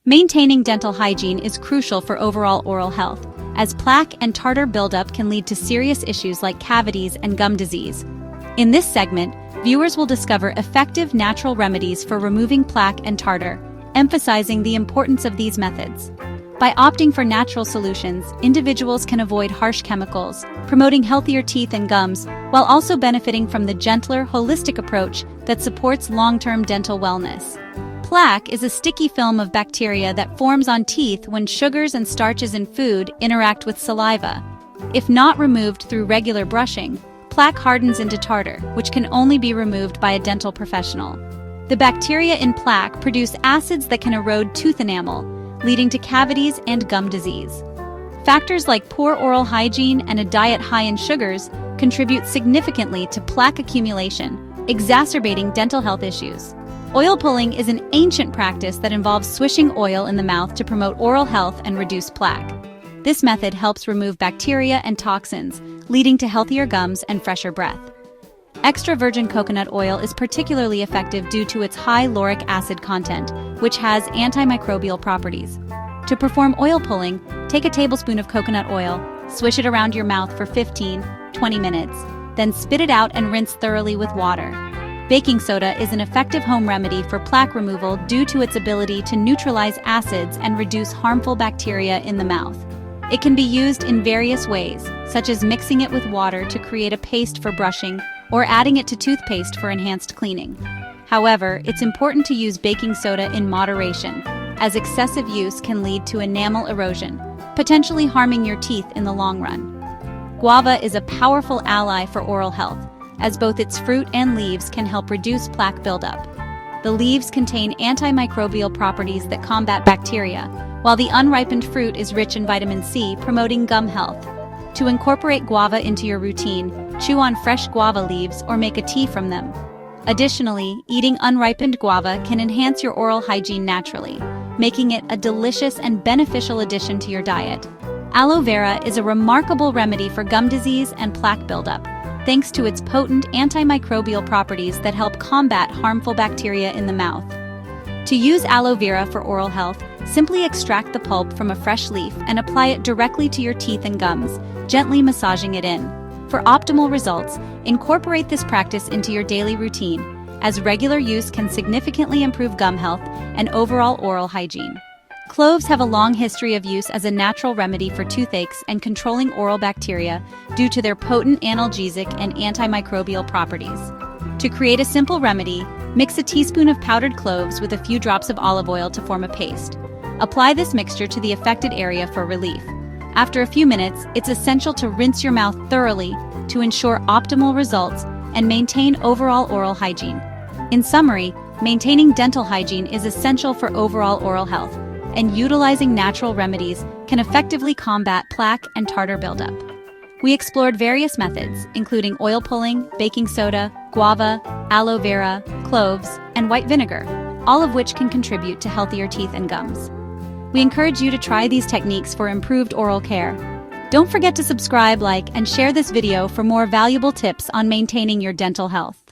Maintaining dental hygiene is crucial for overall oral health, as plaque and tartar buildup can lead to serious issues like cavities and gum disease. In this segment, viewers will discover effective natural remedies for removing plaque and tartar, emphasizing the importance of these methods. By opting for natural solutions, individuals can avoid harsh chemicals, promoting healthier teeth and gums, while also benefiting from the gentler, holistic approach that supports long-term dental wellness. Plaque is a sticky film of bacteria that forms on teeth when sugars and starches in food interact with saliva. If not removed through regular brushing, plaque hardens into tartar, which can only be removed by a dental professional. The bacteria in plaque produce acids that can erode tooth enamel, leading to cavities and gum disease. Factors like poor oral hygiene and a diet high in sugars contribute significantly to plaque accumulation, exacerbating dental health issues. Oil pulling is an ancient practice that involves swishing oil in the mouth to promote oral health and reduce plaque. This method helps remove bacteria and toxins, leading to healthier gums and fresher breath. Extra virgin coconut oil is particularly effective due to its high lauric acid content, which has antimicrobial properties. To perform oil pulling, take a tablespoon of coconut oil, swish it around your mouth for 15-20 minutes, then spit it out and rinse thoroughly with water. Baking soda is an effective home remedy for plaque removal due to its ability to neutralize acids and reduce harmful bacteria in the mouth. It can be used in various ways, such as mixing it with water to create a paste for brushing or adding it to toothpaste for enhanced cleaning. However, it's important to use baking soda in moderation, as excessive use can lead to enamel erosion, potentially harming your teeth in the long run. Guava is a powerful ally for oral health, as both its fruit and leaves can help reduce plaque buildup. The leaves contain antimicrobial properties that combat bacteria, while the unripened fruit is rich in vitamin C, promoting gum health. To incorporate guava into your routine, chew on fresh guava leaves or make a tea from them. Additionally, eating unripened guava can enhance your oral hygiene naturally, making it a delicious and beneficial addition to your diet. Aloe vera is a remarkable remedy for gum disease and plaque buildup, thanks to its potent antimicrobial properties that help combat harmful bacteria in the mouth. To use aloe vera for oral health, simply extract the pulp from a fresh leaf and apply it directly to your teeth and gums, gently massaging it in. For optimal results, incorporate this practice into your daily routine, as regular use can significantly improve gum health and overall oral hygiene. Cloves have a long history of use as a natural remedy for toothaches and controlling oral bacteria due to their potent analgesic and antimicrobial properties. To create a simple remedy, mix a teaspoon of powdered cloves with a few drops of olive oil to form a paste. Apply this mixture to the affected area for relief. After a few minutes, it's essential to rinse your mouth thoroughly to ensure optimal results and maintain overall oral hygiene. In summary, maintaining dental hygiene is essential for overall oral health, and utilizing natural remedies can effectively combat plaque and tartar buildup. We explored various methods, including oil pulling, baking soda, guava, aloe vera, cloves, and white vinegar, all of which can contribute to healthier teeth and gums. We encourage you to try these techniques for improved oral care. Don't forget to subscribe, like, and share this video for more valuable tips on maintaining your dental health.